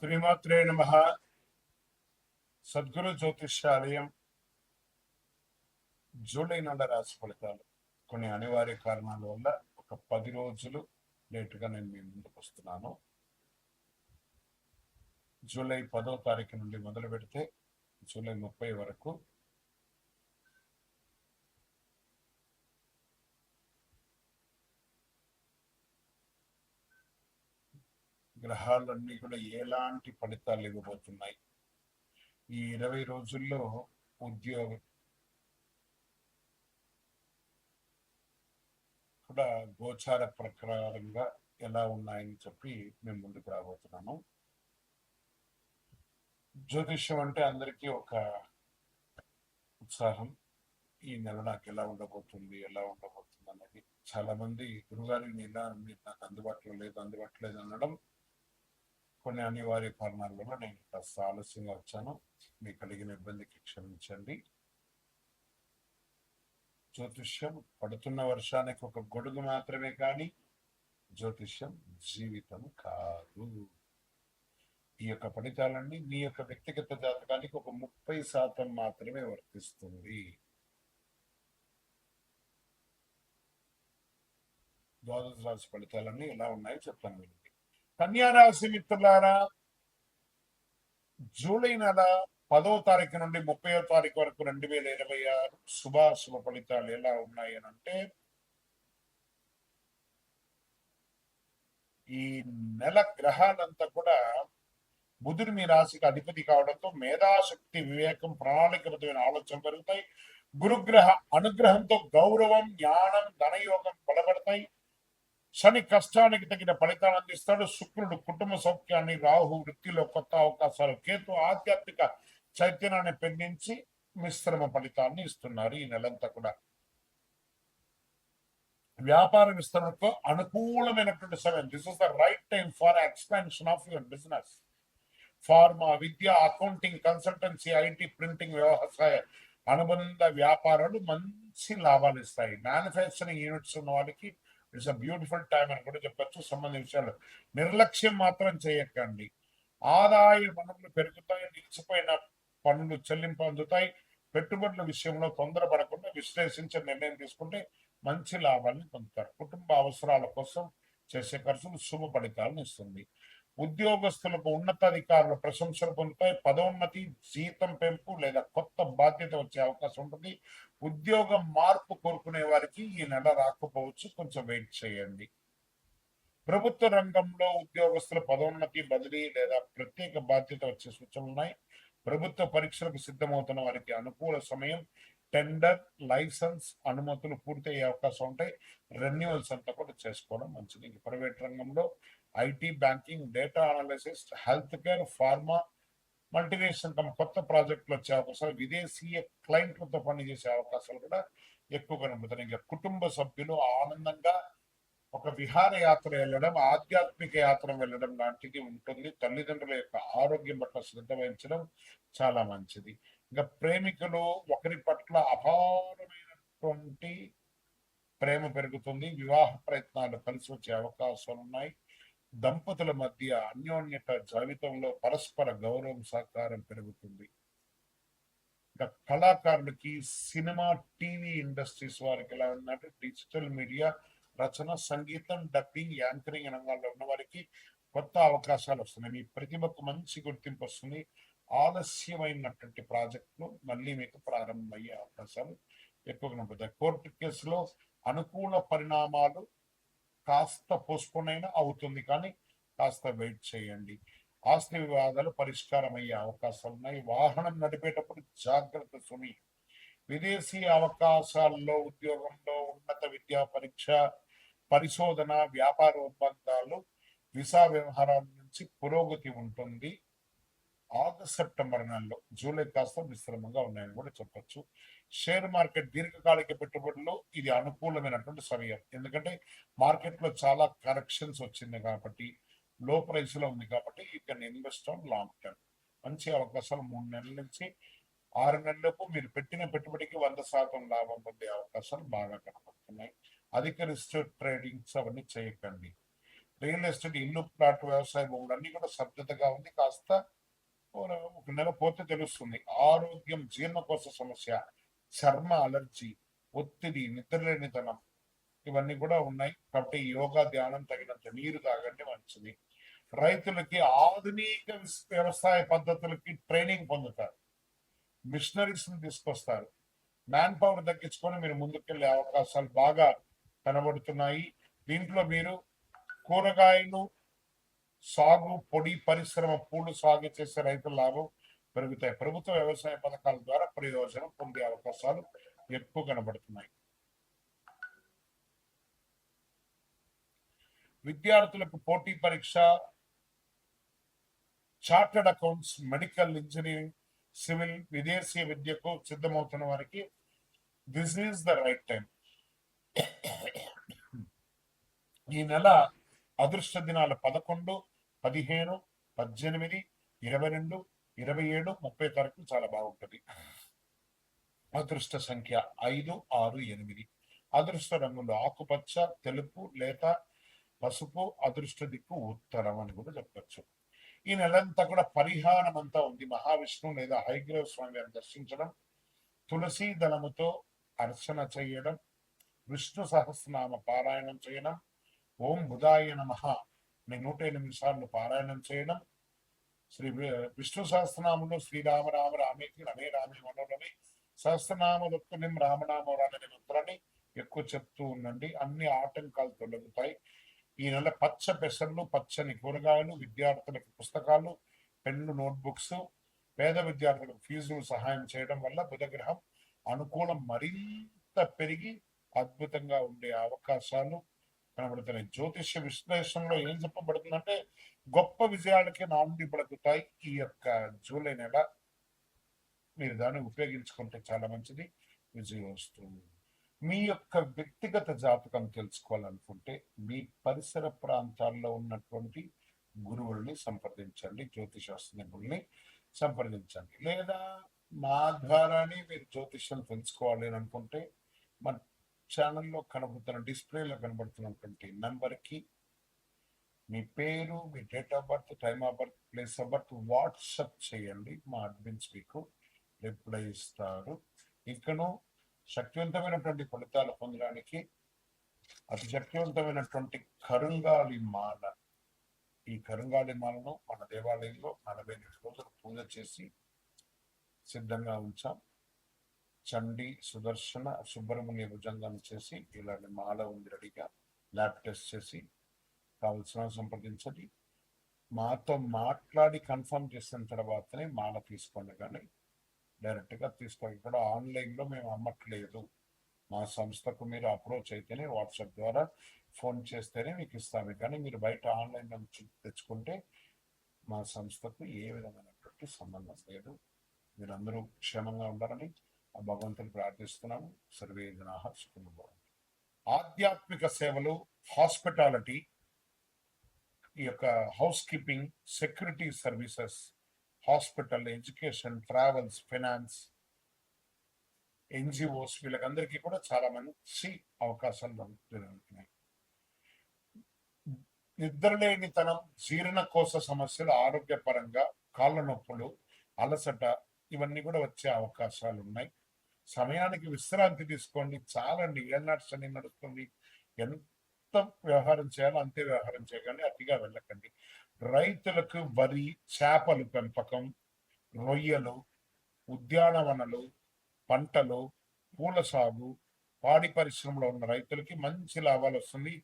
శ్రీమాత్రే నమః. సద్గురు జ్యోతిష్యాలయం జూలై నెల రాశి ఫలితాలు కొన్ని అనివార్య కారణాల వల్ల ఒక 10 రోజులు లేటుగా నేను మీ ముందుకు వస్తున్నాను. జూలై 10వ తారీఖు నుండి మొదలు పెడితే జూలై 30 వరకు గ్రహాలన్నీ కూడా ఎలాంటి ఫలితాలు ఇవ్వబోతున్నాయి. ఈ 20 రోజుల్లో ఉద్యోగం కూడా గోచార ప్రకారంగా ఎలా ఉన్నాయని చెప్పి మేము ముందుకు రాబోతున్నాము. జ్యోతిష్యం అంటే అందరికీ ఒక ఉత్సాహం. ఈ నెల నాకు ఎలా ఉండబోతుంది అనేది చాలా మంది గురుగారి నెల మీరు నాకు అందుబాటులో లేదు అనడం కొన్ని అనివార్య కారణాల వల్ల నేను కాస్త ఆలస్యంగా వచ్చాను. మీకు కలిగిన ఇబ్బందికి క్షమించండి. జ్యోతిష్యం పడుతున్న వర్షానికి ఒక గొడుగు మాత్రమే కానీ జ్యోతిష్యం జీవితం కాదు. ఈ యొక్క ఫలితాలన్నీ మీ యొక్క వ్యక్తిగత జాతకానికి ఒక 30% మాత్రమే వర్తిస్తుంది. ద్వాదశ రాశి ఫలితాలన్నీ ఎలా ఉన్నాయో చెప్తాను మీకు. కన్యా రాశి మిత్రులారా, జూలై నెల 10వ తారీఖు నుండి 30వ తారీఖు వరకు 2026 శుభాశుభ ఫలితాలు ఎలా ఉన్నాయి అని అంటే, ఈ నెల గ్రహాలంతా కూడా బుధుడు మీ రాశికి అధిపతి కావడంతో మేధాశక్తి, వివేకం, ప్రణాళికబద్ధమైన ఆలోచనలు పెరుగుతాయి. గురుగ్రహ అనుగ్రహంతో గౌరవం, జ్ఞానం, ధనయోగం బలపడతాయి. శని కష్టానికి తగిన ఫలితాలు అందిస్తాడు. శుక్రుడు కుటుంబ సౌఖ్యాన్ని, రాహు వృత్తిలో కొత్త అవకాశాలు, కేతు ఆధ్యాత్మిక చైతన్యాన్ని పెంచి మిశ్రమ ఫలితాన్ని ఇస్తున్నారు. ఈ నెలంతా కూడా వ్యాపార విస్తరణకు అనుకూలమైనటువంటి సమయం. This is the right time for expansion of your business. Pharma, Vidya, accounting, consultancy, IT, printing, వ్యవసాయ అనుబంధ వ్యాపారాలు మంచి లాభాలు ఇస్తాయి. మ్యానుఫ్యాక్చరింగ్ యూనిట్స్ ఉన్న వాళ్ళకి ఇట్స్ అ బ్యూటిఫుల్ టైం అని కూడా చెప్పచ్చు. సంబంధించిన విషయాలు నిర్లక్ష్యం మాత్రం చేయకండి. ఆదాయ వనరులు పెరుగుతాయి. నిలిచిపోయిన పనులు చెల్లింపు అందుతాయి. పెట్టుబడుల విషయంలో తొందరపడకుండా విశ్లేషించే నిర్ణయం తీసుకుంటే మంచి లాభాలను పొందుతారు. కుటుంబ అవసరాల కోసం చేసే ఖర్చులు శుభ ఫలితాలను ఇస్తుంది. ఉద్యోగస్తులకు ఉన్నతాధికారుల ప్రశంసలు పొందుతాయి. పదోన్నతి, జీతం పెంపు లేదా కొత్త బాధ్యత వచ్చే అవకాశం ఉంటుంది. ఉద్యోగం మార్పు కోరుకునే వారికి ఈ నెల రాకపోవచ్చు, కొంచెం వెయిట్ చేయండి. ప్రభుత్వ రంగంలో ఉద్యోగస్తుల పదోన్నతి, బదిలీ లేదా ప్రత్యేక బాధ్యత వచ్చే సూచనలు ఉన్నాయి. ప్రభుత్వ పరీక్షలకు సిద్ధమవుతున్న వారికి అనుకూల సమయం. టెండర్, లైసెన్స్, అనుమతులు పూర్తయ్యే అవకాశం ఉంటాయి. రెన్యువల్స్ అంతా కూడా చేసుకోవడం మంచిది. ప్రైవేట్ రంగంలో IT, banking, data analysis, health care, pharma, multinational తమ కొత్త ప్రాజెక్టులు వచ్చే అవకాశాలు, విదేశీయ క్లయింట్లతో పనిచేసే అవకాశాలు కూడా ఎక్కువగా నమ్ముతాయి. కుటుంబ సభ్యులు ఆనందంగా ఒక విహారయాత్ర వెళ్ళడం, ఆధ్యాత్మిక యాత్ర వెళ్ళడం లాంటిది ఉంటుంది. తల్లిదండ్రుల యొక్క ఆరోగ్యం పట్ల శ్రద్ధ వహించడం చాలా మంచిది. ఇంకా ప్రేమికులు ఒకరి పట్ల అపారమైనటువంటి ప్రేమ పెరుగుతుంది. వివాహ ప్రయత్నాలు కలిసి వచ్చే అవకాశాలు ఉన్నాయి. దంపతుల మధ్య అన్యోన్యత, జీవితంలో పరస్పర గౌరవం, సహకారం పెరుగుతుంది. ఇంకా కళాకారులకి సినిమా, టీవీ ఇండస్ట్రీస్ వారికి ఎలా ఉన్నట్టు డిజిటల్ మీడియా, రచన, సంగీతం, డబ్బింగ్, యాంకరింగ్ రంగాల్లో ఉన్న వారికి కొత్త అవకాశాలు వస్తున్నాయి. మీ ప్రతిభకు మంచి గుర్తింపు వస్తుంది. ఆలస్యమైనటువంటి ప్రాజెక్టులు మళ్ళీ మీకు ప్రారంభమయ్యే అవకాశాలు ఎక్కువగా ఉంటుంది. కోర్టు కేసులో అనుకూల పరిణామాలు కాస్త పోస్ట్పోన్ అయినా అవుతుంది, కానీ కాస్త వెయిట్ చేయండి. ఆస్తి వివాదాలు పరిష్కారం అయ్యే అవకాశాలు ఉన్నాయి. వాహనం నడిపేటప్పుడు జాగ్రత్త సుమి. విదేశీ అవకాశాల్లో, ఉద్యోగంలో, ఉన్నత విద్యా పరీక్ష, పరిశోధన, వ్యాపార ఒప్పందాలు, వీసా వ్యవహారాల నుంచి పురోగతి ఉంటుంది. ఆగస్ట్, సెప్టెంబర్ నెలలో, జూలై కాస్త మిశ్రమంగా ఉన్నాయని కూడా చెప్పచ్చు. షేర్ మార్కెట్, దీర్ఘకాలిక పెట్టుబడులు ఇది అనుకూలమైనటువంటి సమయం. ఎందుకంటే మార్కెట్లో చాలా కరెక్షన్స్ వచ్చింది కాబట్టి, లో ప్రైస్ లో ఉంది కాబట్టి you can invest on long term. మంచి అవకాశాలు 3 నెలల నుంచి 6 నెలలకు మీరు పెట్టిన పెట్టుబడికి 100% లాభం పొందే అవకాశాలు బాగా కనబడుతున్నాయి. అధిక రిస్క్ ట్రేడింగ్స్ అవన్నీ చేయకండి. రియల్ ఎస్టేట్, ఇల్లు, ప్లాట్, వ్యవసాయ భూములు అన్ని కూడా స్తబ్దతగా ఉంది. కాస్త ఒక నెల పోతే తెలుస్తుంది. ఆరోగ్యం, జీర్ణకోశ సమస్య, చర్మ అలర్జీ, ఒత్తిడి, నిద్రలేనితనం ఇవన్నీ కూడా ఉన్నాయి. కాబట్టి యోగా, ధ్యానం, తగినంత నీరు తాగండి మంచిది. రైతులకి ఆధునిక వ్యవసాయ పద్ధతులకి ట్రైనింగ్ పొందుతారు, మిషనరీస్ తీసుకొస్తారు. మ్యాన్ పవర్ తగ్గించుకొని మీరు ముందుకెళ్లే అవకాశాలు బాగా కనబడుతున్నాయి. దీంట్లో మీరు కూరగాయలు సాగు, పొడి పరిశ్రమ, పూలు సాగు చేసే రైతుల లాభం పెరుగుతాయి. ప్రభుత్వ వ్యవసాయ పథకాల ద్వారా ప్రయోజనం పొందే అవకాశాలు ఎక్కువ కనబడుతున్నాయి. విద్యార్థులకు పోటీ పరీక్ష, chartered accounts, medical, engineering, civil, విదేశీ విద్యకు సిద్ధమవుతున్న వారికి this is the right time. ఈ నెల అదృష్ట దినాలు 11, 15, 18, 22, 27, 30 తారీఖు చాలా బాగుంటుంది. అదృష్ట సంఖ్య 5, 6, 8. అదృష్ట రంగులు ఆకుపచ్చ, తెలుపు, లేత పసుపు. అదృష్ట దిక్కు ఉత్తరం అని కూడా చెప్పచ్చు. ఈ నెలంతా కూడా పరిహారం అంతా ఉంది. మహావిష్ణువు లేదా హయగ్రీవ స్వామి వారిని దర్శించడం, తులసి దళముతో అర్చన చేయడం, విష్ణు సహస్రనామ పారాయణం చేయడం, ఓం బుధాయ నమః 108 సార్లు పారాయణం చేయడం, శ్రీ విష్ణు సహస్రనామంలో శ్రీరామ రామ రామేతి రమే రామే మనోరమే సహస్రనామదొక్కునిం రామనామ రాని మంత్రాన్ని ఎక్కువ చెప్తూ ఉండండి. అన్ని ఆటంకాలు తొలగుతాయి. ఈ నెల పచ్చ పెసర్లు, పచ్చని కూరగాయలు, విద్యార్థులకు పుస్తకాలు, పెన్ను, నోట్బుక్స్, పేద విద్యార్థులకు ఫీజులు సహాయం చేయడం వల్ల బుధగ్రహం అనుకూలం మరింత పెరిగి అద్భుతంగా ఉండే అవకాశాలు కనబడుతున్నాయి. జ్యోతిష్య విశ్లేషణలో ఏం చెప్పబడుతుందంటే గొప్ప విజయాలకి నాంది పలుకుతాయి. ఈ యొక్క జూలై నెల మీరు దాన్ని ఉపయోగించుకుంటే చాలా మంచిది. విజయం వస్తుంది. మీ యొక్క వ్యక్తిగత జాతకం తెలుసుకోవాలనుకుంటే మీ పరిసర ప్రాంతాల్లో ఉన్నటువంటి గురువుల్ని సంప్రదించండి, జ్యోతిషాస్త్ర నిపుణుల్ని సంప్రదించండి. లేదా మా ద్వారానే మీరు జ్యోతిష్యం తెలుసుకోవాలి అని అనుకుంటే మన ఛానల్లో కనబడుతున్న డిస్ప్లేలో కనబడుతున్నటువంటి నెంబర్కి మీ పేరు, మీ date of birth, time of birth, place of birth WhatsApp చేయండి. మా అడ్మిన్స్ మీకు రిప్లై ఇస్తారు. ఇకను శక్తివంతమైనటువంటి ఫలితాలు పొందడానికి అతి శక్తివంతమైనటువంటి కరుంగాలి మాల, ఈ కరుంగాలి మాలను మన దేవాలయంలో 48 రోజులు పూజ చేసి సిద్ధంగా ఉంచాం. చండి, సుదర్శన, సుబ్రహ్మణ్య భుజంగాన్ని చేసి ఇలాంటి మాల ఉంది రెడీగా. ల్యాబ్ టెస్ట్ చేసి కావలసిన సంప్రదించండి. మాతో మాట్లాడి కన్ఫర్మ్ చేసిన తర్వాతనే మాల తీసుకోండి, కానీ డైరెక్ట్గా తీసుకోండి. ఇక్కడ ఆన్లైన్లో మేము అమ్మట్లేదు. మా సంస్థకు మీరు అప్రోచ్ అయితేనే, వాట్సాప్ ద్వారా ఫోన్ చేస్తేనే మీకు ఇస్తాము. కానీ మీరు బయట ఆన్లైన్లో తెచ్చుకుంటే మా సంస్థకు ఏ విధమైనటువంటి సంబంధం లేదు. మీరందరూ క్షేమంగా ఉండాలని ఆ భగవంతుని ప్రార్థిస్తున్నాము. సర్వే జనాః సుఖినో భవంతు. ఆధ్యాత్మిక సేవలు, హాస్పిటాలిటీ, ఈ యొక్క housekeeping, security services, hospital, education, travels, finance, NGOs వీళ్ళకందరికీ కూడా చాలా మంచి అవకాశాలు దొరుకుతున్నాయి. నిద్రలేనితనం, జీర్ణకోశ సమస్యలు, ఆరోగ్యపరంగా కాళ్ళ నొప్పులు, అలసట ఇవన్నీ కూడా వచ్చే అవకాశాలు ఉన్నాయి. సమయానికి విశ్రాంతి తీసుకోండి. చాలండి, ఏళ్ళనాటి శని నడుస్తుంది. ఎంత వ్యవహారం చేయాలో అంతే వ్యవహారం చేయకండి, అతిగా వెళ్ళకండి. రైతులకు వరి, చేపలు పెంపకం, రొయ్యలు, ఉద్యానవనలు, పంటలు, పూల సాగు, పాడి పరిశ్రమలో ఉన్న రైతులకి మంచి లాభాలు వస్తుంది.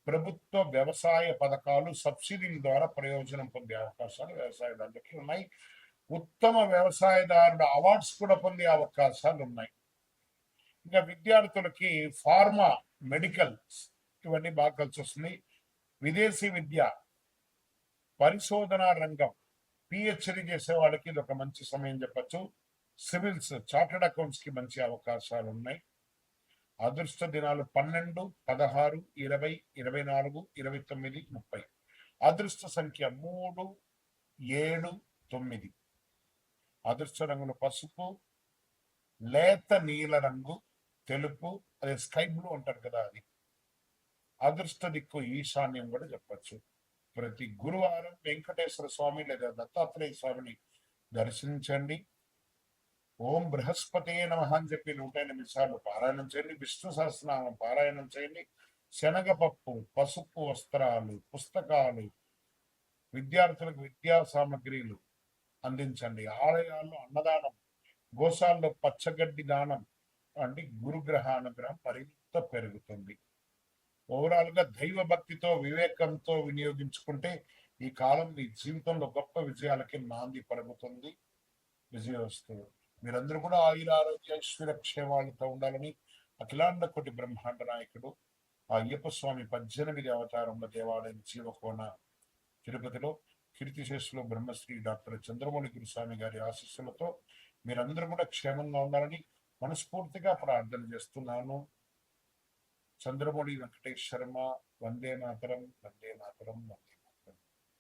ప్రభుత్వ వ్యవసాయ పథకాలు, సబ్సిడీల ద్వారా ప్రయోజనం పొందే అవకాశాలు వ్యవసాయదారులకి ఉన్నాయి. ఉత్తమ వ్యవసాయదారుడు అవార్డ్స్ కూడా పొందే అవకాశాలు ఉన్నాయి. ఇంకా విద్యార్థులకి ఫార్మా, మెడికల్ ఇవన్నీ బాగా కలిసి వస్తుంది. విదేశీ విద్య, పరిశోధనా రంగం, పిహెచ్డి చేసే వాళ్ళకి ఇది ఒక మంచి సమయం చెప్పచ్చు. సివిల్స్, చార్టర్డ్ అకౌంట్స్ కి మంచి అవకాశాలు ఉన్నాయి. అదృష్ట దినాలు 12, 16, 20, 24, 29, 30. అదృష్ట సంఖ్య 3, 7, 9. అదృష్ట రంగులు పసుపు, లేత నీల రంగు, తెలుపు, అదే స్కై బ్లూ అంటారు కదా అది. అదృష్ట దిక్కు ఈశాన్యం కూడా చెప్పచ్చు. ప్రతి గురువారం వెంకటేశ్వర స్వామి లేదా దత్తాత్రేయ స్వామిని దర్శించండి. ఓం బృహస్పతే నమః అని చెప్పి 108 సార్లు పారాయణం చేయండి. విష్ణు సహస్రనామం పారాయణం చేయండి. శనగపప్పు, పసుపు వస్త్రాలు, పుస్తకాలు, విద్యార్థులకు విద్యా సామగ్రిలు అందించండి. ఆలయాల్లో అన్నదానం, గోశాల్లో పచ్చగడ్డి దానం అంటే గురుగ్రహ అనుగ్రహం మరింత పెరుగుతుంది. ఓవరాల్ గా దైవ భక్తితో వివేకంతో వినియోగించుకుంటే ఈ కాలం మీ జీవితంలో గొప్ప విజయాలకి నాంది పలుకుతుంది. విజయోస్తు. మీరందరూ కూడా ఆయుర ఆరోగ్య ఐశ్వర్య క్షేమాలతో ఉండాలని అఖిలాండ కోటి బ్రహ్మాండ నాయకుడు ఆ అయ్యప్ప స్వామి 18 అవతారముల దేవాలయం జీవకోన తిరుపతిలో కీర్తిశేషులు బ్రహ్మశ్రీ డాక్టర్ చంద్రమౌళి గురుస్వామి గారి ఆశీస్సులతో మీరందరూ కూడా క్షేమంగా ఉండాలని మనస్ఫూర్తిగా ప్రార్థన చేస్తున్నాను. చంద్రమౌళి వెంకటేష్ శర్మ. వందే మాతరం, వందే మాతరం, వందే